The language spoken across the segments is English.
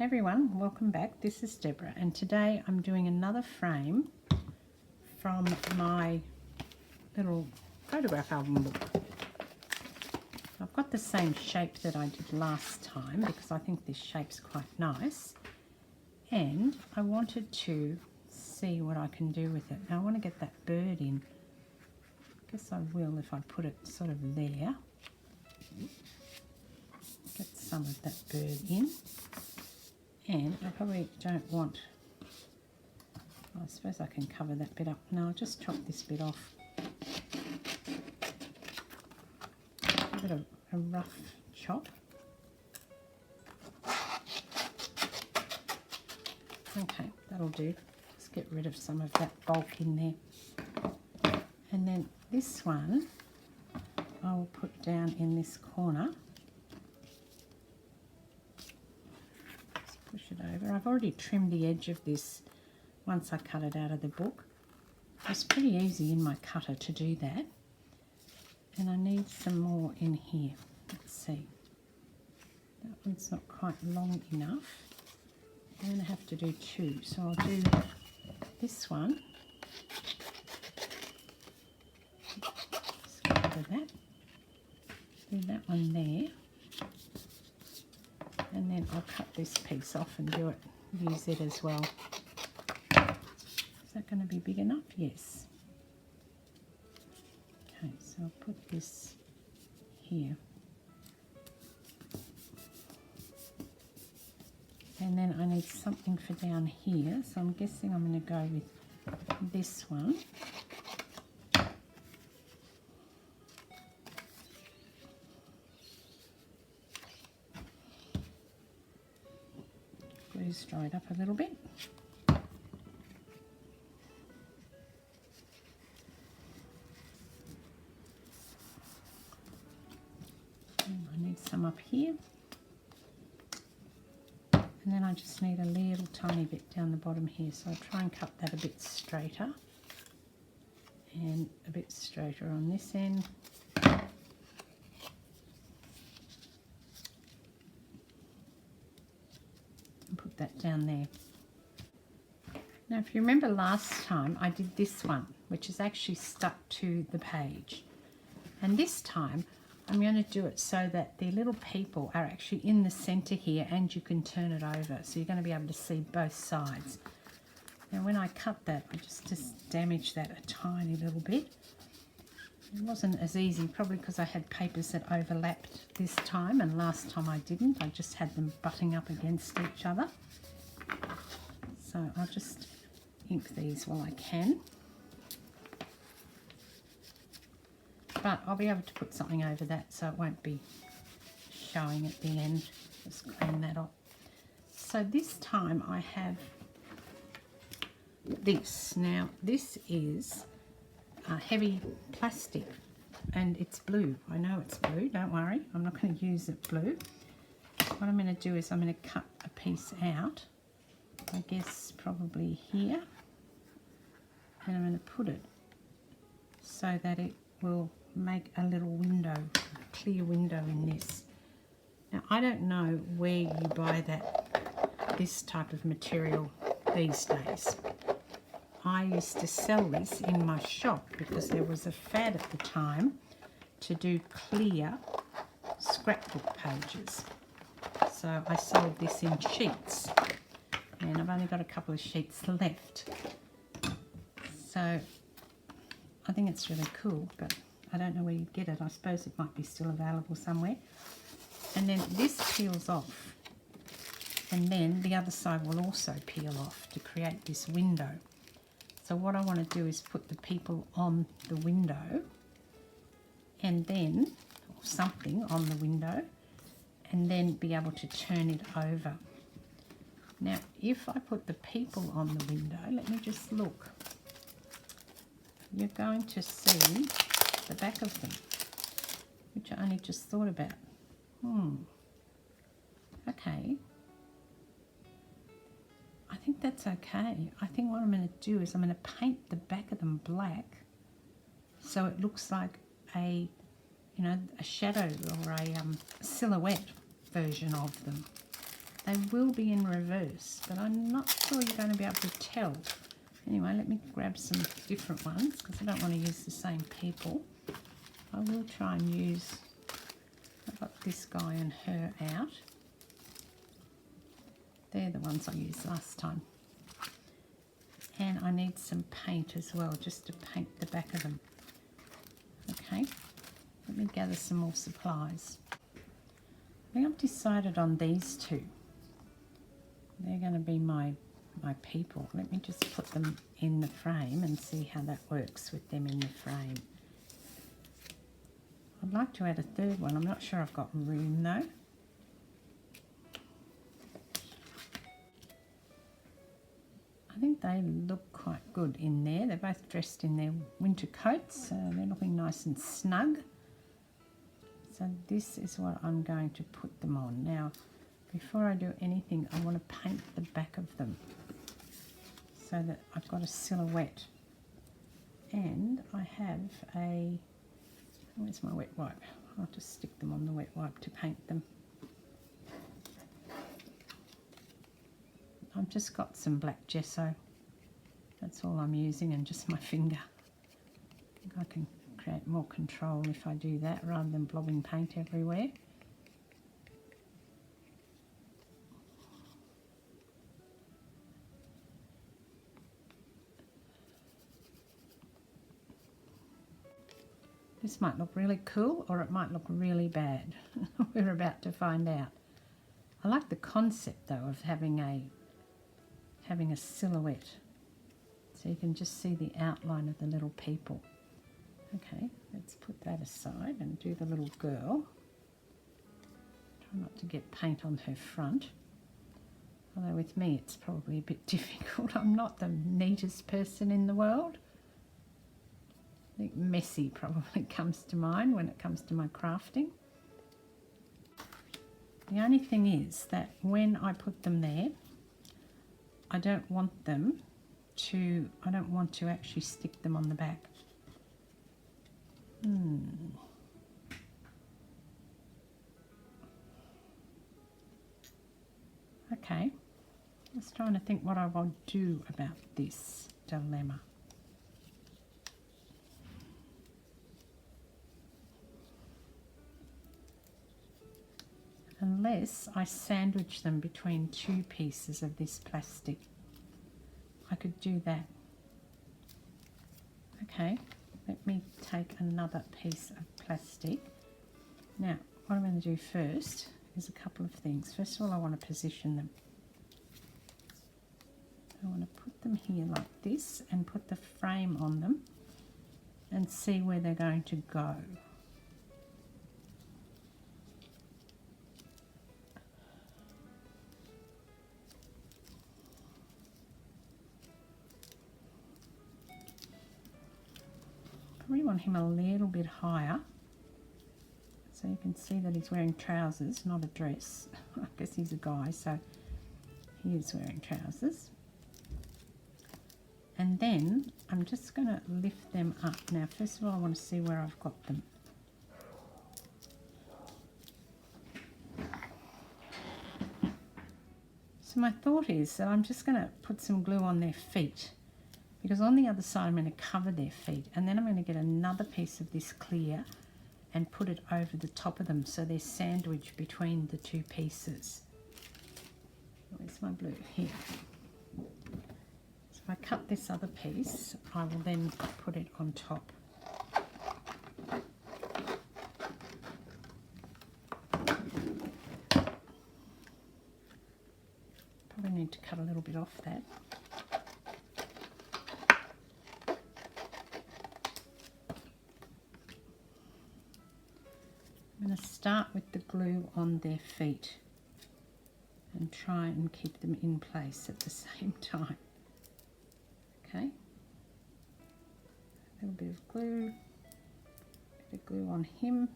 Hey everyone, welcome back. This is Deborah and today I'm doing another frame from my little photograph album book. I've got the same shape that I did last time because I think this shape's quite nice, and I wanted to see what I can do with it. Now I want to get that bird in. I guess I will if I put it sort of there. Get some of that bird in. And I probably don't want, I suppose I can cover that bit up. No, I'll just chop this bit off. Give it a rough chop. Okay, that'll do. Let's get rid of some of that bulk in there. And then this one I'll put down in this corner. Push it over. I've already trimmed the edge of this once I cut it out of the book. It's pretty easy in my cutter to do that. And I need some more in here. Let's see. That one's not quite long enough. I'm going to have to do two. So I'll do this one. Just get rid of that. Do that one there. And then I'll cut this piece off and use it as well. Is that going to be big enough? Yes. Okay, so I'll put this here. And then I need something for down here, so I'm guessing I'm going to go with this one. Glue's dried up a little bit. And I need some up here. And then I just need a little tiny bit down the bottom here, so I'll try and cut that a bit straighter. And a bit straighter on this end. Put that down there. Now if you remember last time I did this one, which is actually stuck to the page, and this time I'm going to do it so that the little people are actually in the center here and you can turn it over, so you're going to be able to see both sides. Now when I cut that, I just damaged that a tiny little bit. It wasn't as easy, probably because I had papers that overlapped this time, and last time I didn't. I just had them butting up against each other. So I'll just ink these while I can. But I'll be able to put something over that so it won't be showing at the end. Just clean that up. So this time I have this. Now this is heavy plastic and it's blue. I know it's blue, don't worry, I'm not going to use it blue. What I'm going to do is I'm going to cut a piece out, I guess probably here, and I'm going to put it so that it will make a little window, a clear window in this. Now I don't know where you buy this type of material these days. I used to sell this in my shop because there was a fad at the time to do clear scrapbook pages. So I sold this in sheets, and I've only got a couple of sheets left. So I think it's really cool, but I don't know where you'd get it. I suppose it might be still available somewhere. And then this peels off, and then the other side will also peel off to create this window. So what I want to do is put the people on the window, and then, or something on the window, and then be able to turn it over. Now, if I put the people on the window, let me just look. You're going to see the back of them, which I only just thought about. Okay. I think that's okay. I think what I'm going to do is I'm going to paint the back of them black so it looks like a, a shadow or a silhouette version of them. They will be in reverse, but I'm not sure you're going to be able to tell. Anyway, let me grab some different ones because I don't want to use the same people. I will try and use, I got this guy and her out. They're the ones I used last time. And I need some paint as well, just to paint the back of them. Okay, let me gather some more supplies. I think I've decided on these two. They're going to be my people. Let me just put them in the frame and see how that works with them in the frame. I'd like to add a third one. I'm not sure I've got room though. I think they look quite good in there. They're both dressed in their winter coats, so they're looking nice and snug. So this is what I'm going to put them on. Now, before I do anything, I want to paint the back of them so that I've got a silhouette. And I have a, where's my wet wipe? I'll just stick them on the wet wipe to paint them. I've just got some black gesso. That's all I'm using, and just my finger. I think I can create more control if I do that rather than blobbing paint everywhere. This might look really cool, or it might look really bad. We're about to find out. I like the concept though of having a silhouette, so you can just see the outline of the little people. Okay, let's put that aside and do the little girl. Try not to get paint on her front. Although with me it's probably a bit difficult. I'm not the neatest person in the world. I think messy probably comes to mind when it comes to my crafting. The only thing is that when I put them there, I don't want to actually stick them on the back. Okay, just trying to think what I will do about this dilemma. Unless I sandwich them between two pieces of this plastic. I could do that. Okay, let me take another piece of plastic. Now, what I'm going to do first is a couple of things. First of all, I want to position them. I want to put them here like this and put the frame on them and see where they're going to go. Probably want him a little bit higher so you can see that he's wearing trousers, not a dress. I guess he's a guy, so he is wearing trousers. And then I'm just going to lift them up. Now, first of all, I want to see where I've got them. So my thought is that I'm just going to put some glue on their feet, because on the other side I'm going to cover their feet, and then I'm going to get another piece of this clear and put it over the top of them so they're sandwiched between the two pieces. Where's my blue? Here. So if I cut this other piece, I will then put it on top. Probably need to cut a little bit off that. I'm going to start with the glue on their feet and try and keep them in place at the same time. Okay, a little bit of glue, bit of glue on him.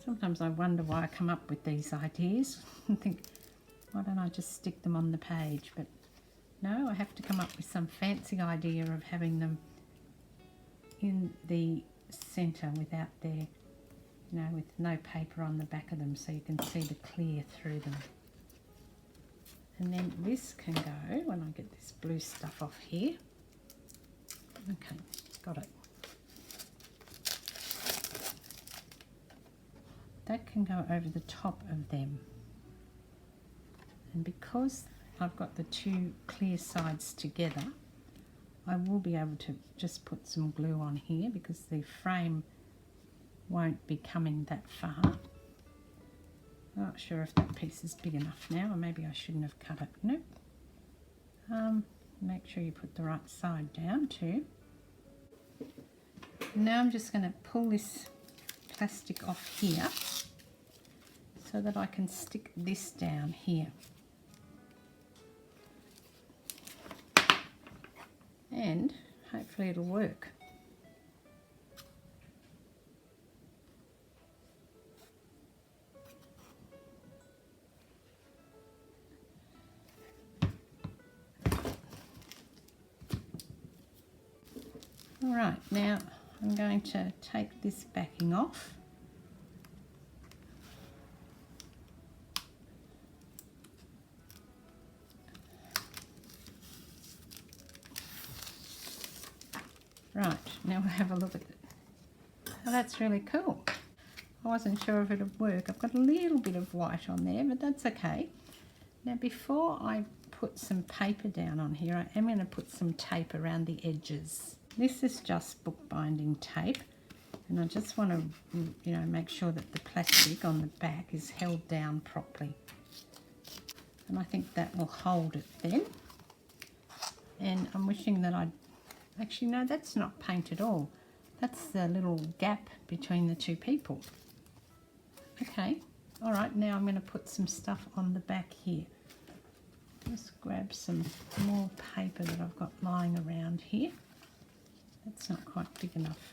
Sometimes I wonder why I come up with these ideas and think, why don't I just stick them on the page? But no, I have to come up with some fancy idea of having them in the centre without their you know, with no paper on the back of them, so you can see the clear through them. And then this can go, when I get this blue stuff off here. Okay, got it. That can go over the top of them. And because I've got the two clear sides together, I will be able to just put some glue on here because the frame won't be coming that far. I'm not sure if that piece is big enough now, or maybe I shouldn't have cut it. Nope. Make sure you put the right side down too. Now I'm just going to pull this plastic off here so that I can stick this down here. And hopefully it'll work. All right, now I'm going to take this backing off. Right, now we'll have a look at it. Oh, that's really cool. I wasn't sure if it would work. I've got a little bit of white on there, but that's okay. Now before I put some paper down on here, I am going to put some tape around the edges. This is just bookbinding tape, and I just want to, you know, make sure that the plastic on the back is held down properly. And I think that will hold it then. And I'm wishing that I'd... Actually, no, that's not paint at all. That's the little gap between the two people. Okay, all right, now I'm going to put some stuff on the back here. Just grab some more paper that I've got lying around here. That's not quite big enough.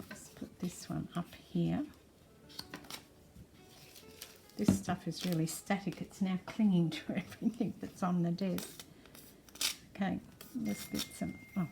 Let's put this one up here. This stuff is really static. It's now clinging to everything that's on the desk. Okay, let's get some... Oh.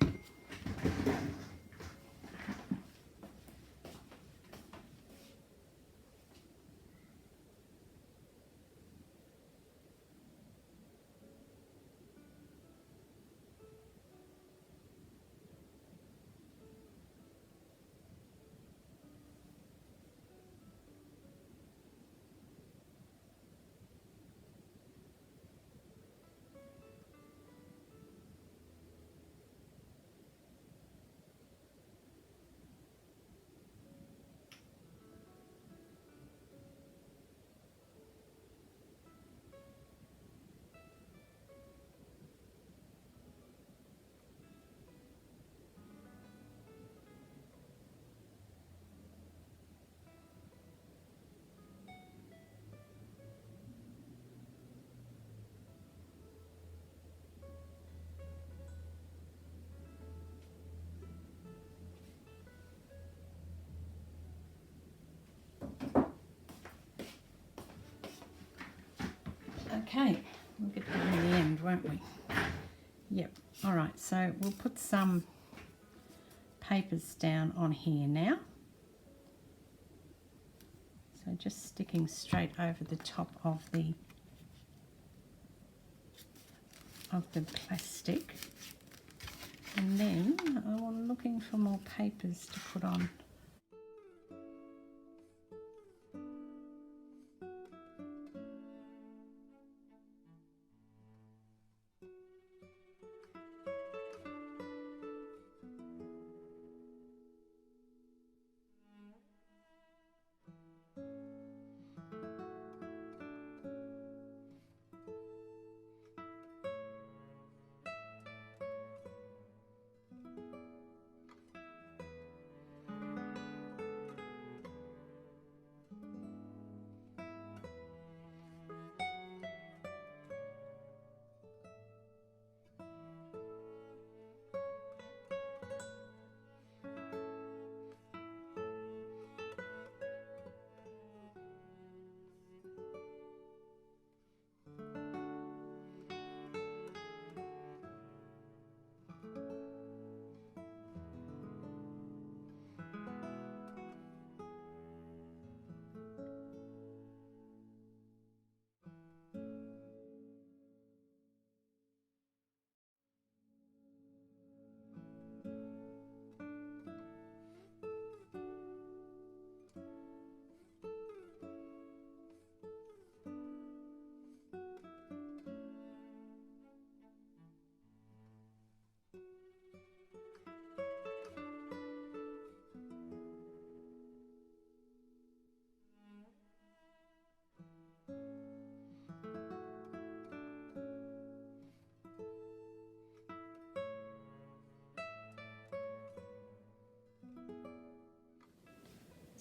Okay, we'll get that in the end, won't we? Yep, all right, so we'll put some papers down on here now. So just sticking straight over the top of the plastic. And then I'm looking for more papers to put on.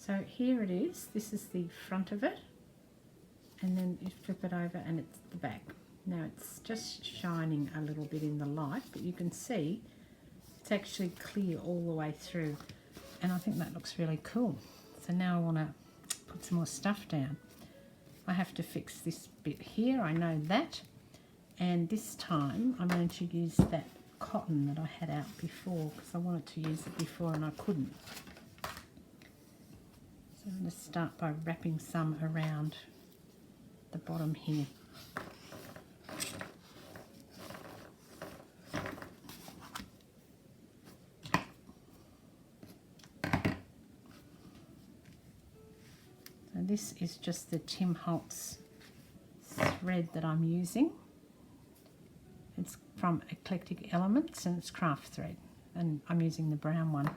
So here it is. This is the front of it, and then you flip it over and it's the back. Now it's just shining a little bit in the light, but you can see it's actually clear all the way through, and I think that looks really cool. So now I want to put some more stuff down. I have to fix this bit here, I know that, and this time I'm going to use that cotton that I had out before because I wanted to use it before and I couldn't. So I'm going to start by wrapping some around the bottom here. So this is just the Tim Holtz thread that I'm using. It's from Eclectic Elements and it's craft thread, and I'm using the brown one.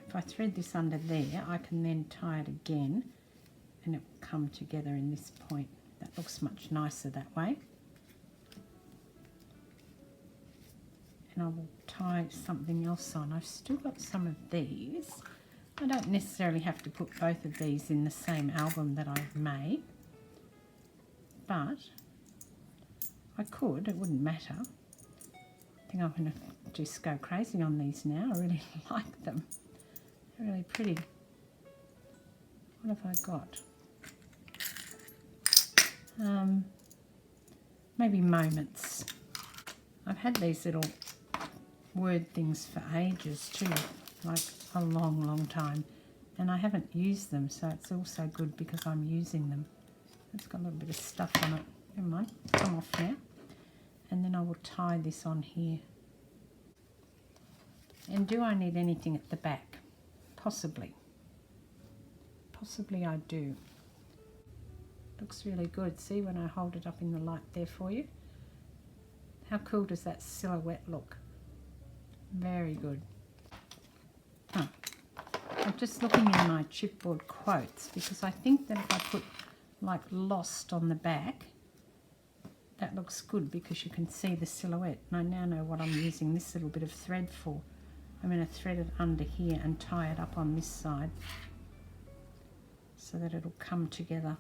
If I thread this under there, I can then tie it again and it will come together in this point. That looks much nicer that way. And I will tie something else on. I've still got some of these. I don't necessarily have to put both of these in the same album that I've made, but I could, it wouldn't matter. I think I'm going to just go crazy on these now. I really like them. They're really pretty. What have I got? Maybe Moments. I've had these little word things for ages too, like a long time, and I haven't used them, so it's also good because I'm using them. It's got a little bit of stuff on it. Never mind, come off now. And then I will tie this on here. And do I need anything at the back? Possibly. Possibly I do. Looks really good. See when I hold it up in the light there for you? How cool does that silhouette look? Very good. Oh. I'm just looking in my chipboard quotes because I think that if I put like Lost on the back, that looks good because you can see the silhouette. And I now know what I'm using this little bit of thread for. I'm going to thread it under here and tie it up on this side so that it'll come together.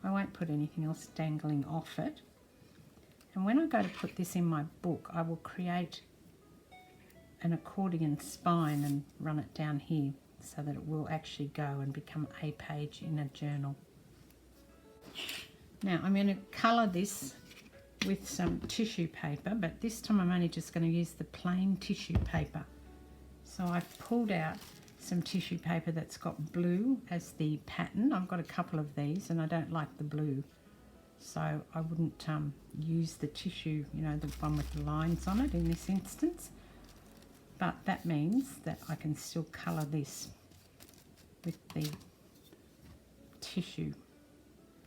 I won't put anything else dangling off it. And when I go to put this in my book, I will create an accordion spine and run it down here so that it will actually go and become a page in a journal. Now I'm going to colour this with some tissue paper, but this time I'm only just going to use the plain tissue paper. So I've pulled out some tissue paper that's got blue as the pattern. I've got a couple of these and I don't like the blue, so I wouldn't use the tissue, you know, the one with the lines on it in this instance. But that means that I can still colour this with the tissue.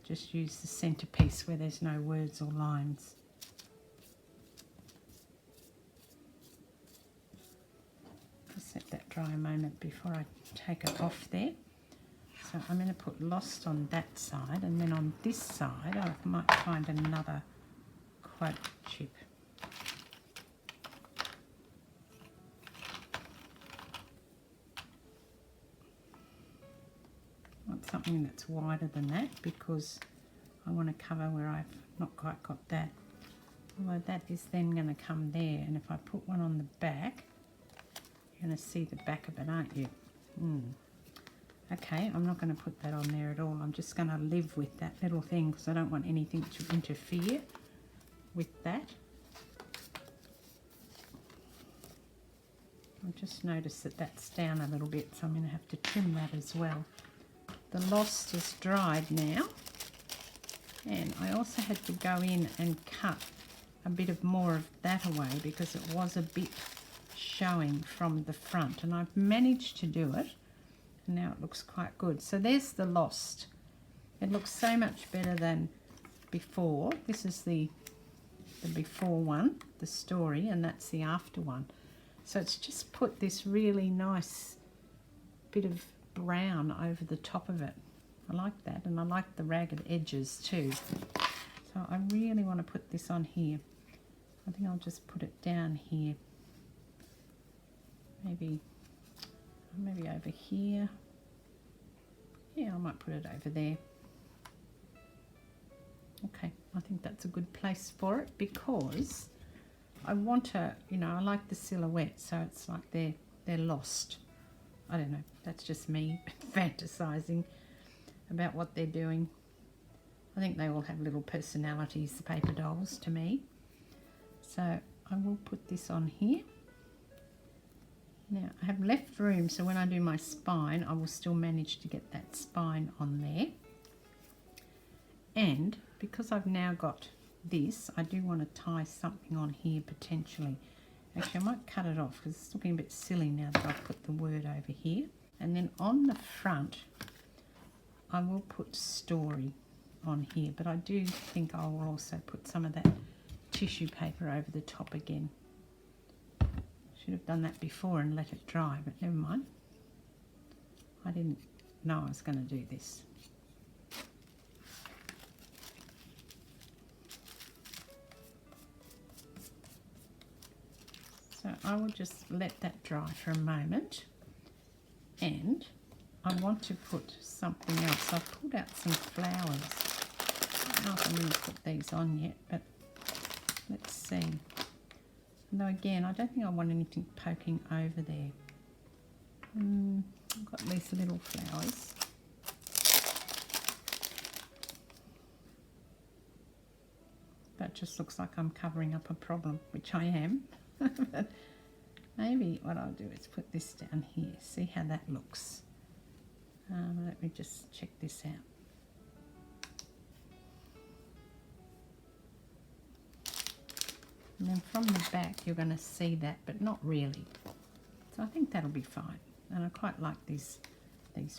Just use the centerpiece where there's no words or lines. Just let that dry a moment before I take it off there. So I'm going to put Lost on that side, and then on this side I might find another quote chip. Something that's wider than that because I want to cover where I've not quite got that. Although that is then going to come there, and if I put one on the back, you're going to see the back of it, aren't you? Okay, I'm not going to put that on there at all. I'm just going to live with that little thing because I don't want anything to interfere with that. I've just noticed that that's down a little bit, so I'm going to have to trim that as well. The Lost is dried now, and I also had to go in and cut a bit of more of that away because it was a bit showing from the front, and I've managed to do it, and now it looks quite good. So there's the Lost. It looks so much better than before. This is the before one, the story, and that's the after one. So it's just put this really nice bit of brown over the top of it. I like that, and I like the ragged edges too. So I really want to put this on here. I think I'll just put it down here. Maybe maybe over here. Yeah, I might put it over there. Okay, I think that's a good place for it because I want to, you know, I like the silhouette, so it's like they're lost. I don't know, that's just me fantasizing about what they're doing. I think they all have little personalities, the paper dolls, to me. So I will put this on here. Now I have left room, so when I do my spine, I will still manage to get that spine on there. And because I've now got this, I do want to tie something on here potentially. Actually, I might cut it off because it's looking a bit silly now that I've put the word over here. And then on the front, I will put story on here, but I do think I will also put some of that tissue paper over the top again. Should have done that before and let it dry, but never mind. I didn't know I was going to do this. So I will just let that dry for a moment, and I want to put something else. I've pulled out some flowers. I don't know if I'm going to put these on yet, but let's see. Though again, I don't think I want anything poking over there. I've got these little flowers. That just looks like I'm covering up a problem, which I am. But maybe what I'll do is put this down here. See how that looks. Let me just check this out. And then from the back you're going to see that, but not really. So I think that'll be fine. And I quite like these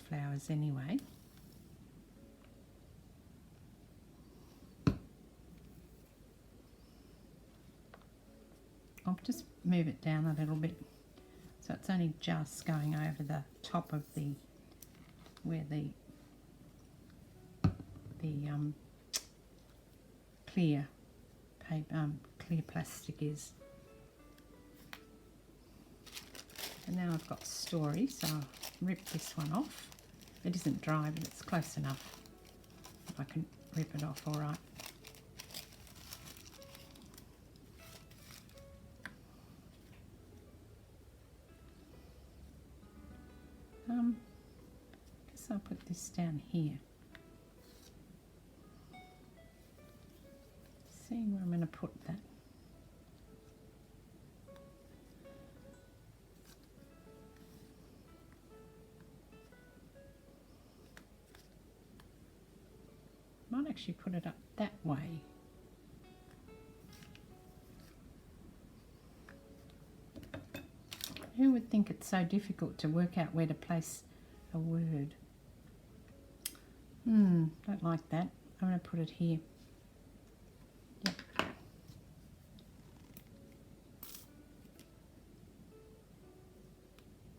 flowers anyway. I'll just move it down a little bit so it's only just going over the top of the where the clear paper, clear plastic is. And now I've got story, so I'll rip this one off. It isn't dry, but it's close enough. I can rip it off all right. Guess I'll put this down here. See where I'm going to put that. Might actually put it up that way. Who would think it's so difficult to work out where to place a word? Don't like that. I'm going to put it here. Yep.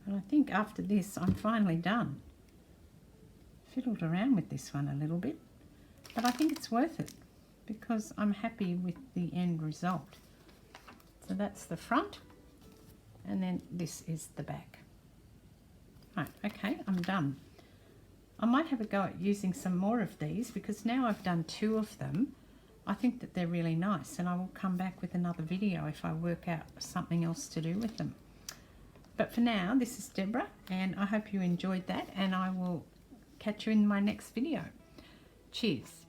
And I think after this I'm finally done. Fiddled around with this one a little bit, but I think it's worth it because I'm happy with the end result. So that's the front, and then this is the back. Right, okay, I'm done. I might have a go at using some more of these because now I've done 2 of them. I think that they're really nice, and I will come back with another video if I work out something else to do with them. But for now, this is Deborah, and I hope you enjoyed that, and I will catch you in my next video. Cheers.